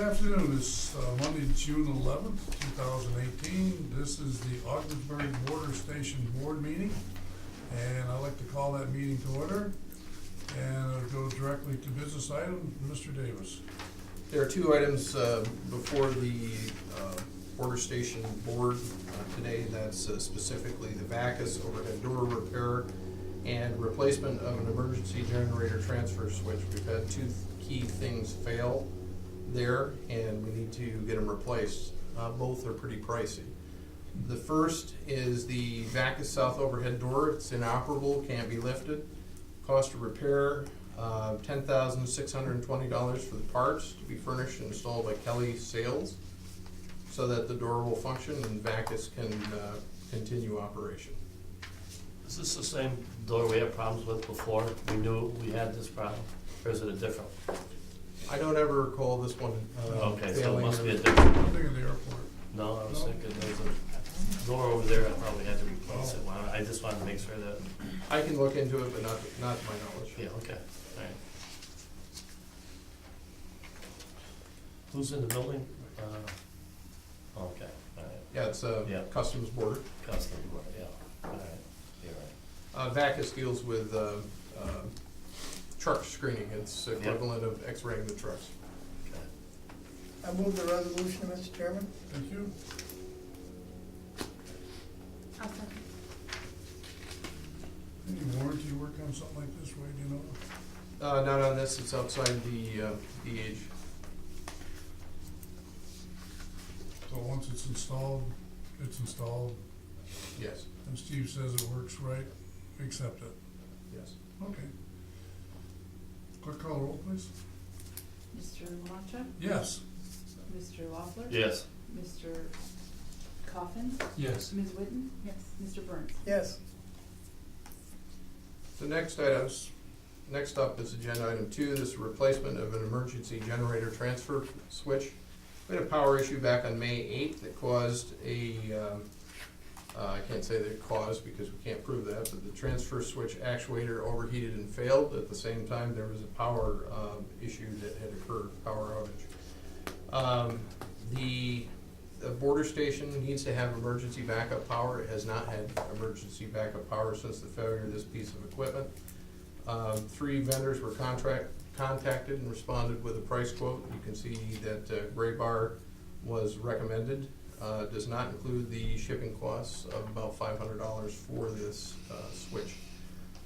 afternoon. It's Monday, June 11th, 2018. This is the Ogdensburg Border Station Board meeting, and I'd like to call that meeting to order. And I'll go directly to business item. Mr. Davis. There are two items before the Border Station Board today. That's specifically the VACUS overhead door repair and replacement of an emergency generator transfer switch. We've had two key things fail there, and we need to get them replaced. Both are pretty pricey. The first is the VACUS south overhead door. It's inoperable, can't be lifted. Cost of repair, $10,620 for the parts to be furnished and installed by Kelly Sales so that the door will function and VACUS can continue operation. Is this the same door we had problems with before? We knew we had this problem, or is it a different? I don't ever recall this one Okay, so it failing. must be a different. I'm thinking of the airport. No, I was thinking there's a door over there, I probably had to replace it. Well, I just wanted to make sure that, I can look into it, but not to my knowledge. yeah, okay, all right. Who's in the building? Okay, all right. Yeah, it's Yeah. Customs Border. Custom, yeah, all right, you're right. VACUS deals with truck screening. It's equivalent of X-raying the trucks. Okay. I move the resolution, Mr. Chairman. Thank you. I'll second. Any warranty work on something like this, Wade, do you know? Not on this, it's outside the age. So once it's installed, Yes, and Steve says it works right, we accept it. yes. Okay. Clerk, call the roll, please. Mr. Lamancha? Yes. Mr. Loeffler? Yes. Mr. Coffin? Yes. Ms. Whitten? Yes. Mr. Burns? Yes. The next up is agenda item 2. This is replacement of an emergency generator transfer switch. We had a power issue back on May 8th that caused I can't say that it caused because we can't prove that, but the transfer switch actuator overheated and failed. At the same time, there was a power issue that had occurred, power outage. The border station needs to have emergency backup power. It has not had emergency backup power since the failure of this piece of equipment. 3 vendors were contacted and responded with a price quote. You can see that gray bar was recommended. Does not include the shipping costs of about $500 for this switch.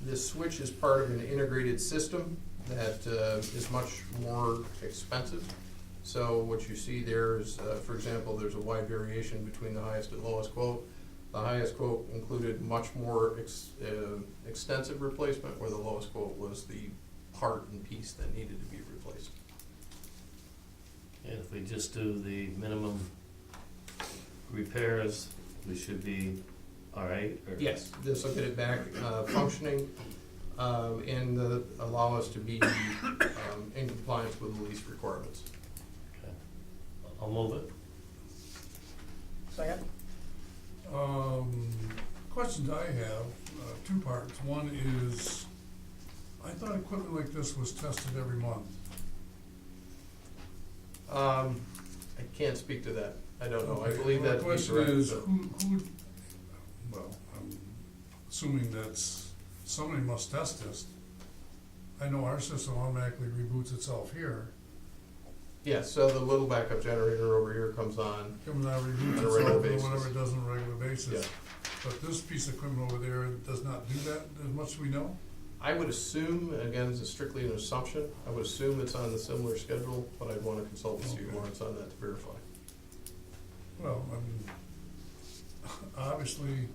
This switch is part of an integrated system that is much more expensive. So what you see there is, for example, there's a wide variation between the highest and lowest quote. The highest quote included much more extensive replacement, where the lowest quote was the part and piece that needed to be replaced. And if we just do the minimum repairs, we should be all right? Or? Yes, this will get it back functioning and allow us to be in compliance with the lease requirements. Okay. I'll move it. Second. Questions I have, 2 parts. One is, I thought equipment like this was tested every month. I can't speak to that. I don't know. Okay, I believe well, that the to be question correct, is, but- well, I'm assuming that's, somebody must test this. I know our system automatically reboots itself here. Yeah, so the little backup generator over here comes on. Comes out, reboots On a regular itself, or basis. whatever it does on a regular basis. Yeah. But this piece of equipment over there does not do that, as much as we know? I would assume, and again, this is strictly an assumption, I would assume it's on the similar schedule, but I'd want to consult with Steve Okay. Lawrence on that to verify. Well, I mean, obviously,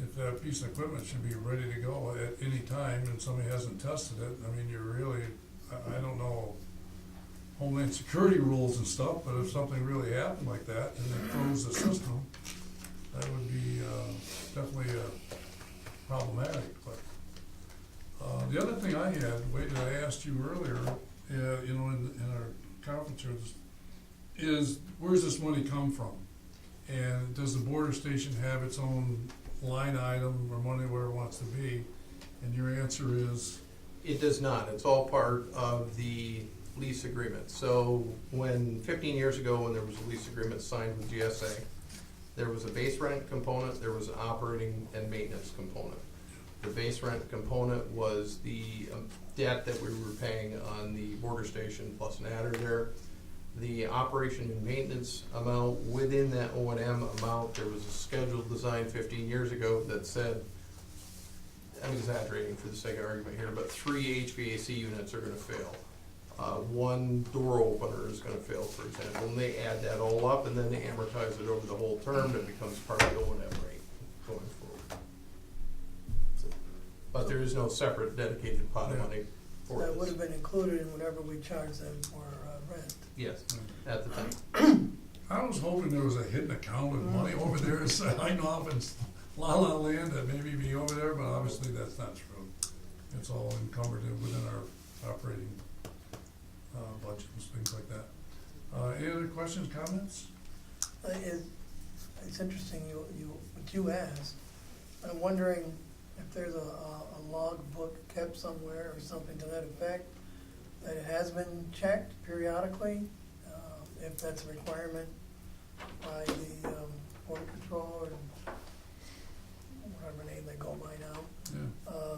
if that piece of equipment should be ready to go at any time and somebody hasn't tested it, I mean, you're really, I don't know Homeland Security rules and stuff, but if something really happened like that and it froze the system, that would be definitely problematic. But the other thing I had, Wade, that I asked you earlier, you know, in our conferences, is where's this money come from? And does the border station have its own line item or money where it wants to be? And your answer is? It does not. It's all part of the lease agreement. So when, 15 years ago, when there was a lease agreement signed with GSA, there was a base rent component, there was an operating and maintenance component. The base rent component was the debt that we were paying on the border station plus an adder there. The operation and maintenance amount, within that O&M amount, there was a schedule designed 15 years ago that said, I'm exaggerating for the sake of argument here, but 3 HVAC units are gonna fail. 1 door opener is gonna fail, for example, and they add that all up and then they amortize it over the whole term. That becomes part of the O&M rate going forward. But there is no separate dedicated pot of money for That would have this. been included in whatever we charge them for rent. Yes, at the time. I was hoping there was a hidden account of money over there, hiding off in La La Land that maybe be over there, but obviously that's not true. It's all encumbered within our operating budgets, things like that. Any other questions, comments? It's interesting what you asked. I'm wondering if there's a log book kept somewhere or something to that effect, that it has been checked periodically, if that's a requirement by the Border Patrol or whatever name they go by now. Yeah.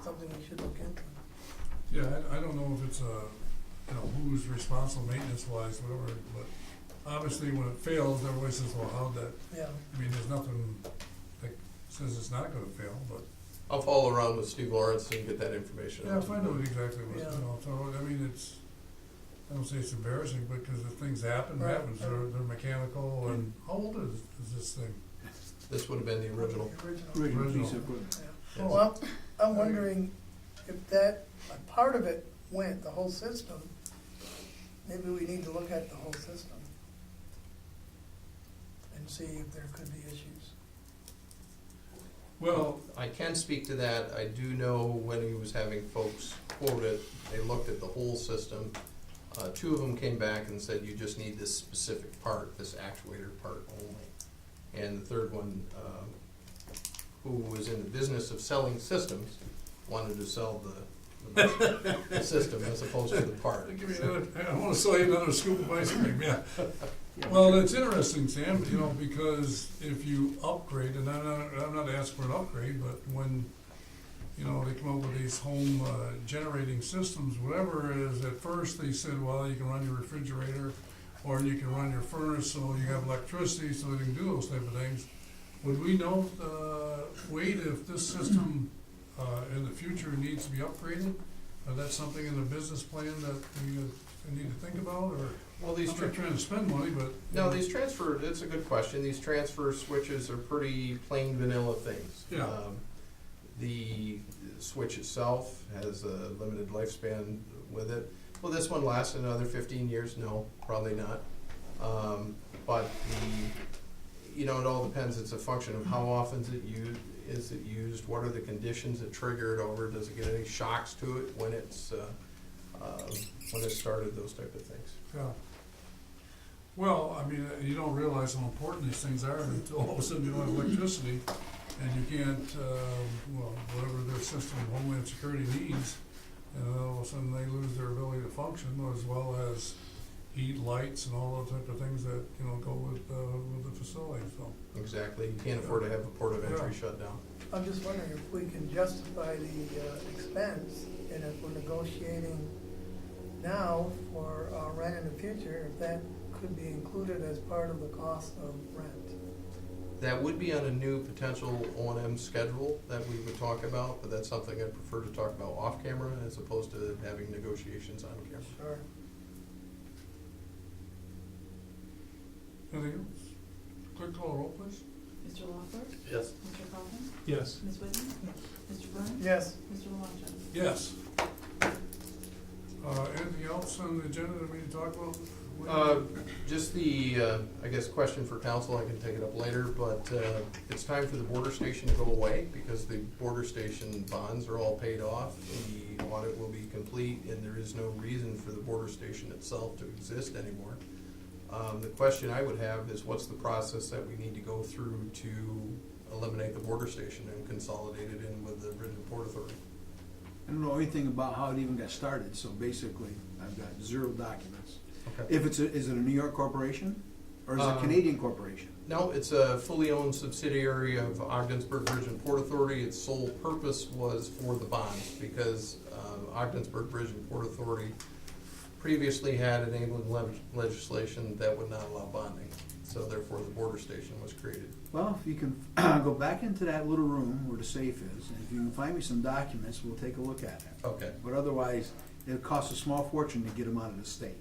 Something we should look into. Yeah, I don't know if it's who's responsible maintenance wise, whatever, but obviously when it fails, everybody says, well, how'd that, Yeah. I mean, there's nothing that says it's not gonna fail, but. I'll follow around with Steve Lawrence and get that information. Yeah, out to the find out board. exactly what, Yeah. so, I mean, I don't say it's embarrassing, because if things happen, Right. happens, they're mechanical, and how old is this thing? This would have been the original. Original. Piece of Yeah. Well, I'm wondering if that, a part of it went, the whole system, maybe we need to look at the whole system and see if there could be issues. Well, I can speak to that. I do know when he was having folks quote it, they looked at the whole system. 2 of them came back and said, you just need this specific part, this actuator part only. And the third one, who was in the business of selling systems, wanted to sell the system as opposed to the part. give me another, I wanna sell you another scoop of ice cream, yeah. Well, it's interesting, Sam, because if you upgrade, and I'm not asking for an upgrade, but when, they come up with these home generating systems, whatever it is, at first they said, well, you can run your refrigerator, or you can run your furnace, so you have electricity, so you can do those type of things. Would we know, Wade, if this system in the future needs to be upgraded? That's something in the business plan that we need to think about, or? Well, I'm not trying to spend money, but. No, these transfer, it's a good question. These transfer switches are pretty plain vanilla things. Yeah. The switch itself has a limited lifespan with it. Will this one last another 15 years? No, probably not. But it all depends. It's a function of how often is it used, what are the conditions that trigger it over, does it get any shocks to it when it's started, those type of things. Yeah. Well, I mean, you don't realize how important these things are until all of a sudden you don't have electricity, and you can't, whatever their system, Homeland Security needs, and all of a sudden they lose their ability to function, as well as heat, lights, and all those type of things that, go with the facility, so. Exactly. You can't afford to have a port of entry shut down. I'm just wondering if we can justify the expense, and if we're negotiating now for rent in the future, if that could be included as part of the cost of rent. That would be on a new potential O&M schedule that we would talk about, but that's something I'd prefer to talk about off camera as opposed to having negotiations on camera. Sure. Anything else? Clerk call the roll, please. Mr. Loeffler? Yes. Mr. Coffin? Yes. Ms. Whitney? Mr. Burns? Yes. Mr. Longevo? Yes. Anything else on the agenda that we need to talk about? Just the, question for council, I can take it up later, but it's time for the border station to go away because the border station bonds are all paid off. The audit will be complete and there is no reason for the border station itself to exist anymore. The question I would have is what's the process that we need to go through to eliminate the border station and consolidate it in with the Bridge and Port Authority? I don't know anything about how it even got started, so basically, I've got 0 documents. Okay. If is it a New York corporation, or is it a Canadian corporation? No, it's a fully owned subsidiary of Ogdensburg Bridge and Port Authority. Its sole purpose was for the bonds, because Ogdensburg Bridge and Port Authority previously had enabling legislation that would not allow bonding. So therefore, the border station was created. Well, if you can go back into that little room where the safe is, and if you can find me some documents, we'll take a look at it. Okay, But otherwise, it costs a small fortune to get them out of the state,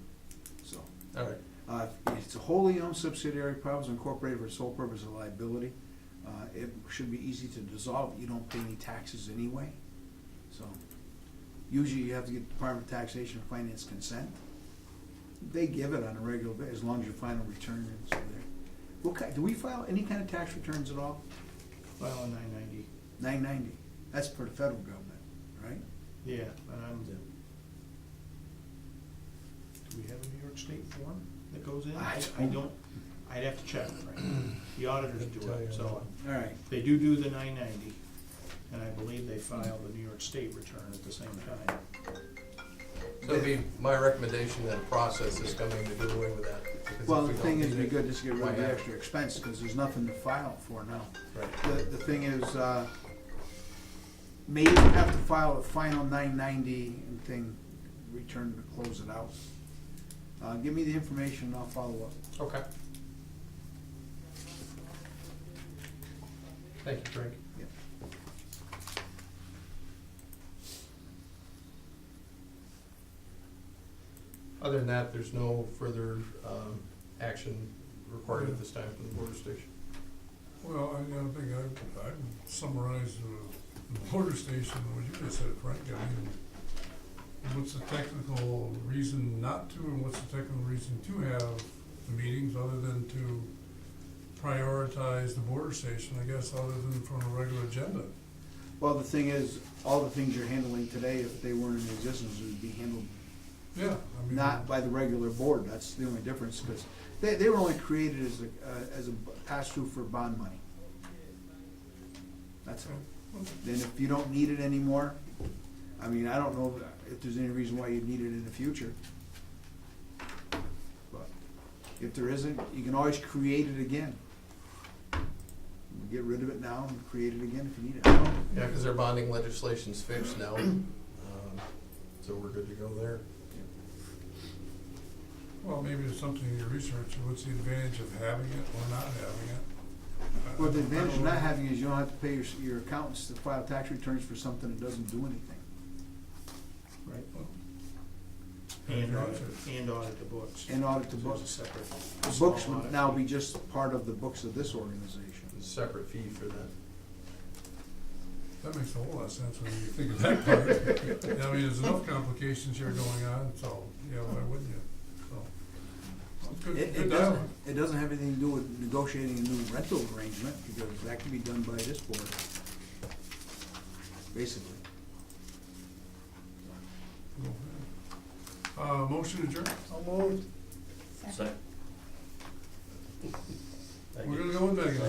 so. all right. It's a wholly owned subsidiary, probably incorporated for the sole purpose of liability. It should be easy to dissolve, you don't pay any taxes anyway, so. Usually you have to get Department of Taxation and Finance consent. They give it on a regular basis, as long as you file a return and so there. What kind, do we file any kind of tax returns at all? File a 990, 990, that's for the federal government, right? yeah, and do we have a New York State form that goes in? I I don't, I'd have to check, right? The auditors do it, so All right, they do the 990, and I believe they file the New York State return at the same time. So it'd be my recommendation that a process is coming to do away with that. because if well, we the don't thing is, need it'd be it- good just to get rid why of the have it? extra expense, because there's nothing to file for now. Right. The thing is, maybe you have to file a final 990 and thing, return to close it out. Give me the information and I'll follow up. Okay. Thank you, Frank. Yep. Other than that, there's no further action required at this time from the border station. Well, I think I'd summarize the border station, what you just said, Frank. I mean, what's the technical reason not to, and what's the technical reason to have the meetings, other than to prioritize the border station, I guess, other than from a regular agenda? Well, the thing is, all the things you're handling today, if they weren't in existence, would be handled Yeah, I mean. not by the regular board. That's the only difference, because they were only created as a pass-through for bond money. That's all. Then if you don't need it anymore, I mean, I don't know if there's any reason why you'd need it in the future. But if there isn't, you can always create it again. Get rid of it now and create it again if you need it. Yeah, because our bonding legislation's fixed now, so we're good to go there. Well, maybe it's something in your research, what's the advantage of having it or not having it? Well, the advantage of I not don't know. having is you don't have to pay your accountants to file tax returns for something that doesn't do anything. Right? And Yeah. audit the books. And audit the There's a books. separate. The small books would audit now fee. be just part of the books of this organization. There's a separate fee for that. That makes a whole lot of sense when you think of that part. I mean, there's enough complications here going on, so, yeah, why wouldn't you? So, well, good, It good doesn't, dialogue. it doesn't have anything to do with negotiating a new rental arrangement, because that can be done by this board, basically. Motion adjourned. I'll move. Second. Thank We're you. gonna go with Megan.